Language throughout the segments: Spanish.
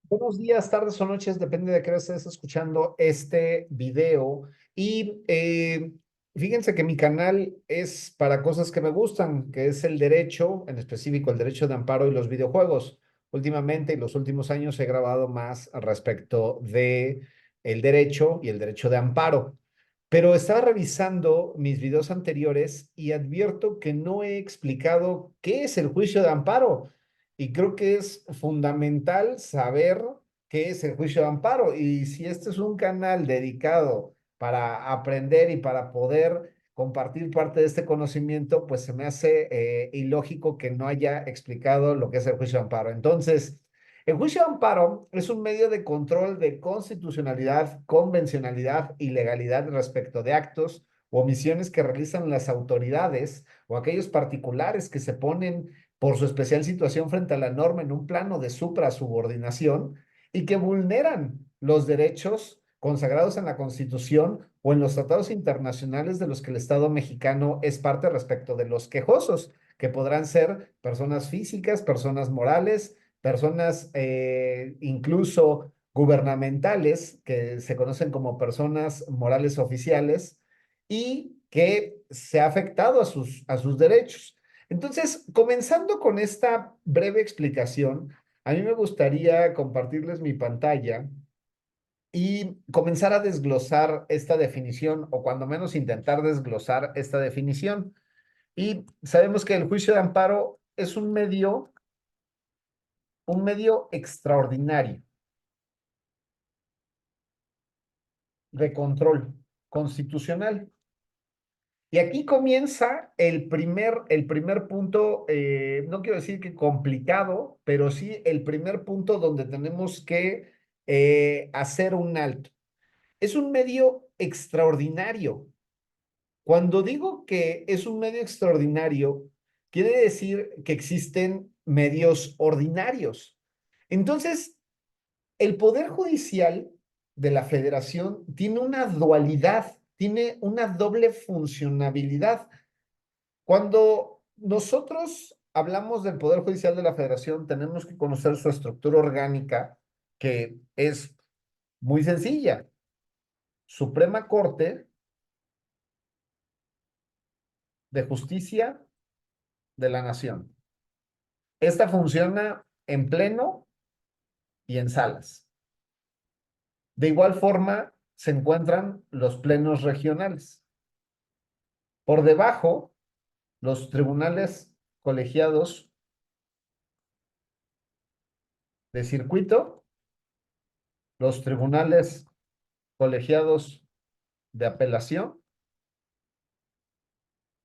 Buenos días, tardes o noches, depende de qué hora estés escuchando este video. Y fíjense que mi canal es para cosas que me gustan, que es el derecho, en específico el derecho de amparo y los videojuegos. Últimamente, en los últimos años, he grabado más al respecto de el derecho y el derecho de amparo. Pero estaba revisando mis videos anteriores y advierto que no he explicado qué es el juicio de amparo. Y creo que es fundamental saber qué es el juicio de amparo. Y si este es un canal dedicado para aprender y para poder compartir parte de este conocimiento, pues se me hace ilógico que no haya explicado lo que es el juicio de amparo. Entonces, el juicio de amparo es un medio de control de constitucionalidad, convencionalidad y legalidad respecto de actos o omisiones que realizan las autoridades o aquellos particulares que se ponen por su especial situación frente a la norma en un plano de suprasubordinación y que vulneran los derechos consagrados en la Constitución o en los tratados internacionales de los que el Estado mexicano es parte respecto de los quejosos, que podrán ser personas físicas, personas morales, personas incluso gubernamentales, que se conocen como personas morales oficiales, y que se ha afectado a sus derechos. Entonces, comenzando con esta breve explicación, a mí me gustaría compartirles mi pantalla y comenzar a desglosar esta definición, o cuando menos intentar desglosar esta definición. Y sabemos que el juicio de amparo es un medio extraordinario de control constitucional. Y aquí comienza el primer punto, no quiero decir que complicado, pero sí el primer punto donde tenemos que hacer un alto. Es un medio extraordinario. Cuando digo que es un medio extraordinario, quiere decir que existen medios ordinarios. Entonces, el Poder Judicial de la Federación tiene una dualidad, tiene una doble funcionabilidad. Cuando nosotros hablamos del Poder Judicial de la Federación, tenemos que conocer su estructura orgánica, que es muy sencilla. Suprema Corte de Justicia de la Nación. Esta funciona en pleno y en salas. De igual forma, se encuentran los plenos regionales. Por debajo, los tribunales colegiados de circuito, los tribunales colegiados de apelación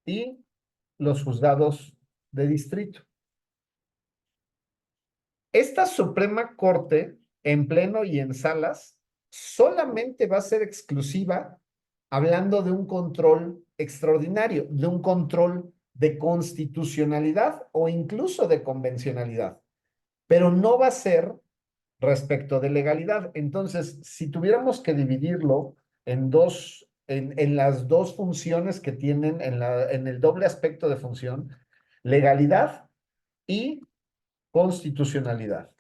y los juzgados de distrito. Esta Suprema Corte, en pleno y en salas, solamente va a ser exclusiva hablando de un control extraordinario, de un control de constitucionalidad o incluso de convencionalidad, pero no va a ser respecto de legalidad. Entonces, si tuviéramos que dividirlo en en las dos funciones que tienen, en el doble aspecto de función, legalidad y constitucionalidad.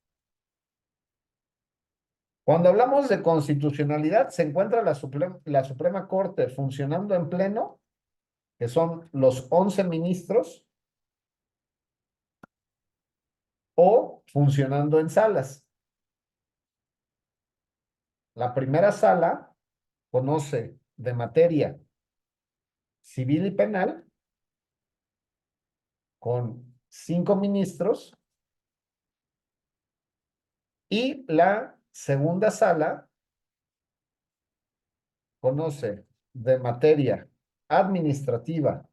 Cuando hablamos de constitucionalidad, se encuentra la Suprema Corte funcionando en pleno, que son los 11 ministros, o funcionando en salas. La primera sala conoce de materia civil y penal con 5 ministros, y la segunda sala conoce de materia administrativa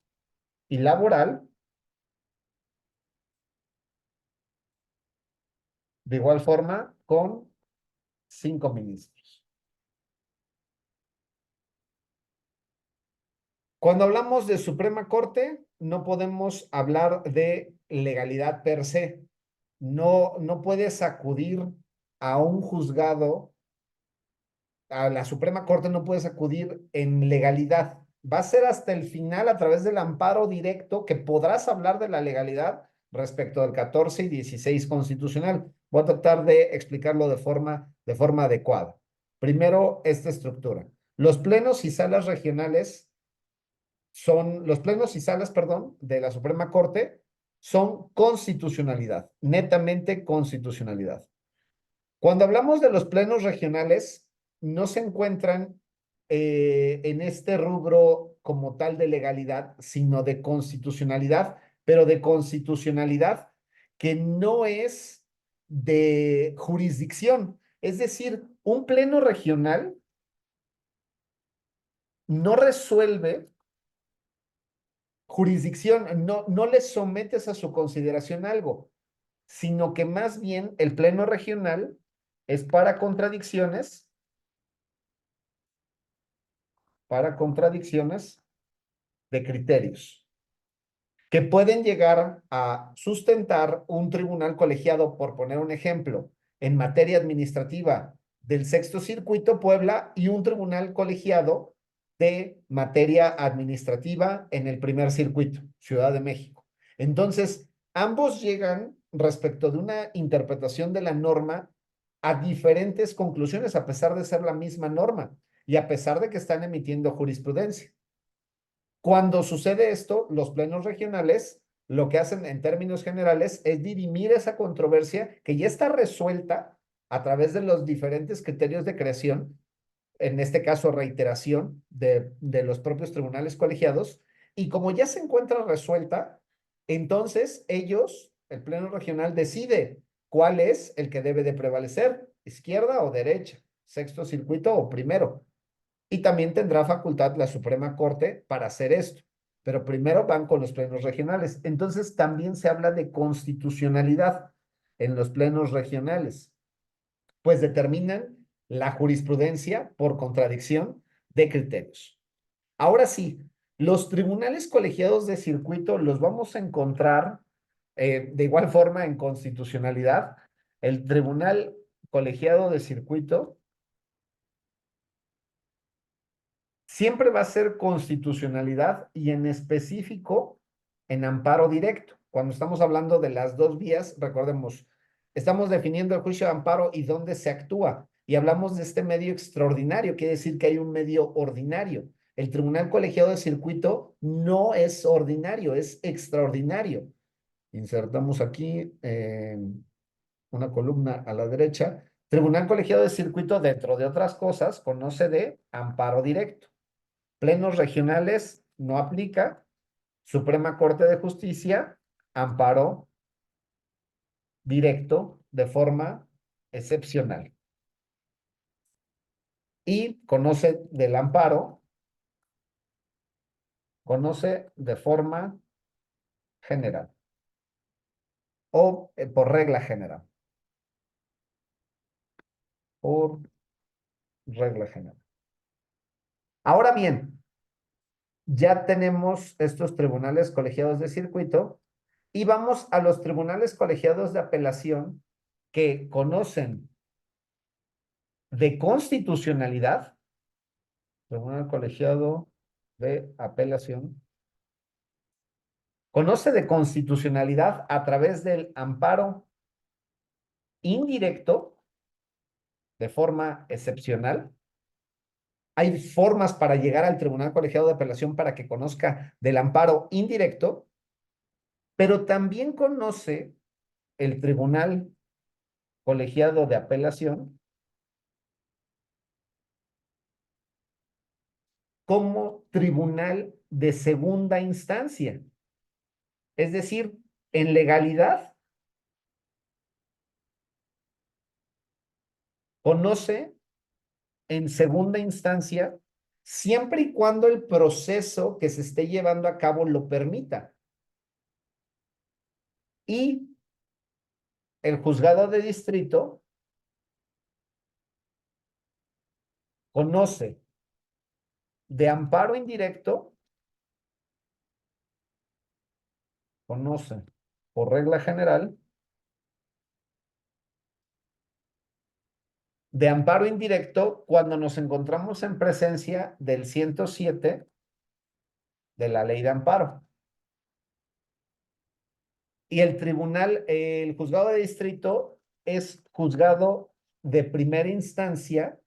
y laboral, de igual forma con 5 ministros. Cuando hablamos de Suprema Corte, no podemos hablar de legalidad per se. No puedes acudir a un juzgado, a la Suprema Corte no puedes acudir en legalidad. Va a ser hasta el final, a través del amparo directo, que podrás hablar de la legalidad respecto del 14 y 16 constitucional. Voy a tratar de explicarlo de forma adecuada. Primero, esta estructura. Los plenos y salas regionales los plenos y salas, perdón, de la Suprema Corte son constitucionalidad, netamente constitucionalidad. Cuando hablamos de los plenos regionales, no se encuentran en este rubro como tal de legalidad, sino de constitucionalidad, pero de constitucionalidad que no es de jurisdicción. Es decir, un pleno regional no resuelve jurisdicción, no le sometes a su consideración algo, sino que más bien el pleno regional es para contradicciones de criterios que pueden llegar a sustentar un tribunal colegiado, por poner un ejemplo, en materia administrativa del Sexto Circuito Puebla y un tribunal colegiado de materia administrativa en el Primer Circuito, Ciudad de México. Entonces, ambos llegan respecto de una interpretación de la norma a diferentes conclusiones, a pesar de ser la misma norma y a pesar de que están emitiendo jurisprudencia. Cuando sucede esto, los plenos regionales lo que hacen en términos generales es dirimir esa controversia que ya está resuelta a través de los diferentes criterios de creación, en este caso reiteración de los propios tribunales colegiados, y como ya se encuentra resuelta, entonces ellos, el pleno regional, decide cuál es el que debe de prevalecer, izquierda o derecha, sexto circuito o primero. Y también tendrá facultad la Suprema Corte para hacer esto. Pero primero van con los plenos regionales. Entonces también se habla de constitucionalidad en los plenos regionales, pues determinan la jurisprudencia por contradicción de criterios. Ahora sí, los tribunales colegiados de circuito los vamos a encontrar de igual forma en constitucionalidad. El tribunal colegiado de circuito siempre va a ser constitucionalidad y en específico en amparo directo. Cuando estamos hablando de las dos vías, recordemos, estamos definiendo el juicio de amparo y dónde se actúa. Y hablamos de este medio extraordinario, quiere decir que hay un medio ordinario. El tribunal colegiado de circuito no es ordinario, es extraordinario. Insertamos aquí una columna a la derecha. Tribunal colegiado de circuito, dentro de otras cosas, conoce de amparo directo. Plenos regionales no aplica. Suprema Corte de Justicia, amparo directo de forma excepcional. Y conoce de forma general o por regla general. Por regla general. Ahora bien, ya tenemos estos tribunales colegiados de circuito y vamos a los tribunales colegiados de apelación que conocen de constitucionalidad, tribunal colegiado de apelación, conoce de constitucionalidad a través del amparo indirecto de forma excepcional. Hay formas para llegar al tribunal colegiado de apelación para que conozca del amparo indirecto, pero también conoce el tribunal colegiado de apelación como tribunal de segunda instancia. Es decir, en legalidad conoce en segunda instancia siempre y cuando el proceso que se esté llevando a cabo lo permita. Y el juzgado de distrito conoce de amparo indirecto, conoce por regla general, de amparo indirecto cuando nos encontramos en presencia del 107 de la ley de amparo. Y el juzgado de distrito es juzgado de primera instancia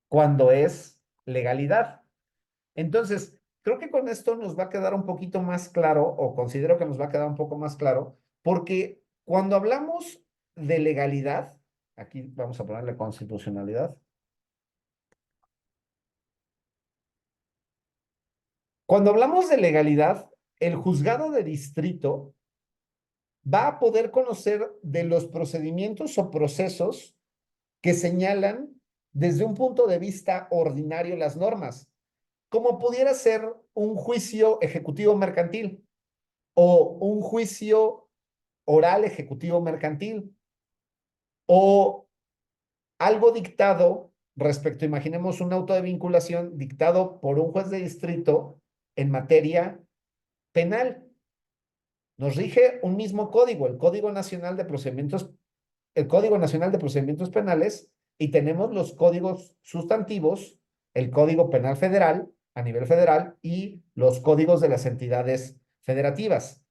cuando es legalidad. Entonces, creo que con esto nos va a quedar un poquito más claro, o considero que nos va a quedar un poco más claro, porque cuando hablamos de legalidad, aquí vamos a ponerle constitucionalidad. Cuando hablamos de legalidad, el juzgado de distrito va a poder conocer de los procedimientos o procesos que señalan desde un punto de vista ordinario las normas, como pudiera ser un juicio ejecutivo mercantil o un juicio oral ejecutivo mercantil o algo dictado respecto, imaginemos un auto de vinculación dictado por un juez de distrito en materia penal. Nos rige un mismo código, el Código Nacional de Procedimientos Penales, y tenemos los códigos sustantivos, el Código Penal Federal a nivel federal y los códigos de las entidades federativas.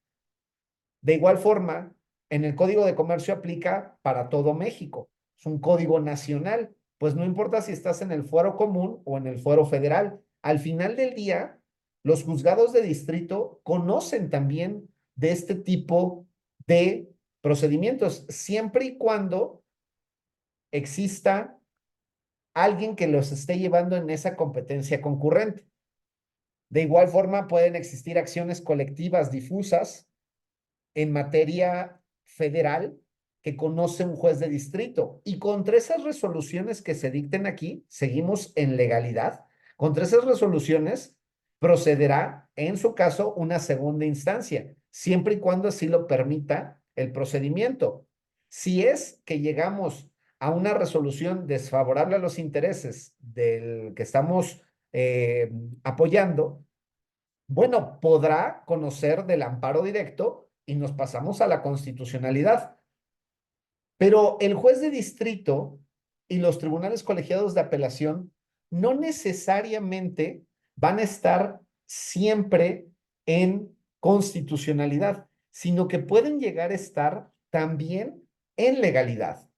De igual forma, en el Código de Comercio aplica para todo México. Es un código nacional, pues no importa si estás en el fuero común o en el fuero federal. Al final del día, los juzgados de distrito conocen también de este tipo de procedimientos, siempre y cuando exista alguien que los esté llevando en esa competencia concurrente. De igual forma, pueden existir acciones colectivas difusas en materia federal que conoce un juez de distrito. Y contra esas resoluciones que se dicten aquí, seguimos en legalidad. Contra esas resoluciones procederá, en su caso, una segunda instancia, siempre y cuando así lo permita el procedimiento. Si es que llegamos a una resolución desfavorable a los intereses del que estamos apoyando, bueno, podrá conocer del amparo directo y nos pasamos a la constitucionalidad. Pero el juez de distrito y los tribunales colegiados de apelación no necesariamente van a estar siempre en constitucionalidad, sino que pueden llegar a estar también en legalidad.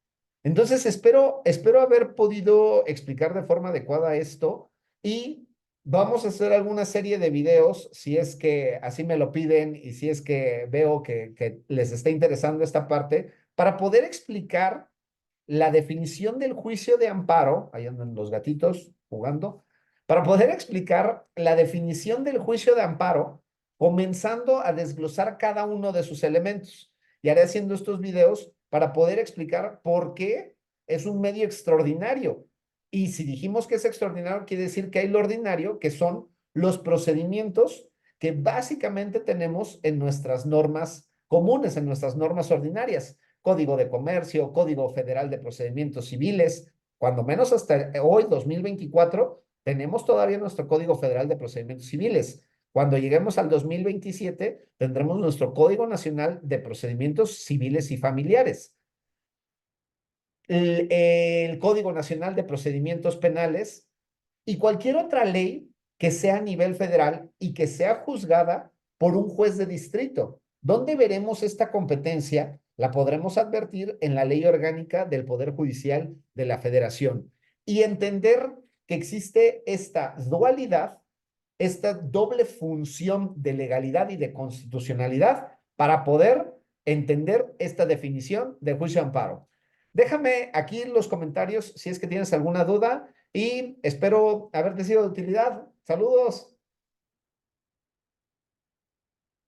Entonces, espero haber podido explicar de forma adecuada esto y vamos a hacer alguna serie de videos, si es que así me lo piden y si es que veo que les está interesando esta parte, para poder explicar la definición del juicio de amparo, ahí andan los gatitos jugando, para poder explicar la definición del juicio de amparo, comenzando a desglosar cada uno de sus elementos. Y haré haciendo estos videos para poder explicar por qué es un medio extraordinario. Y si dijimos que es extraordinario, quiere decir que hay lo ordinario, que son los procedimientos que básicamente tenemos en nuestras normas comunes, en nuestras normas ordinarias. Código de Comercio, Código Federal de Procedimientos Civiles, cuando menos hasta hoy, 2024, tenemos todavía nuestro Código Federal de Procedimientos Civiles. Cuando lleguemos al 2027, tendremos nuestro Código Nacional de Procedimientos Civiles y Familiares. El Código Nacional de Procedimientos Penales y cualquier otra ley que sea a nivel federal y que sea juzgada por un juez de distrito. ¿Dónde veremos esta competencia? La podremos advertir en la Ley Orgánica del Poder Judicial de la Federación y entender que existe esta dualidad, esta doble función de legalidad y de constitucionalidad para poder entender esta definición de juicio de amparo. Déjame aquí en los comentarios si es que tienes alguna duda y espero haberte sido de utilidad. Saludos.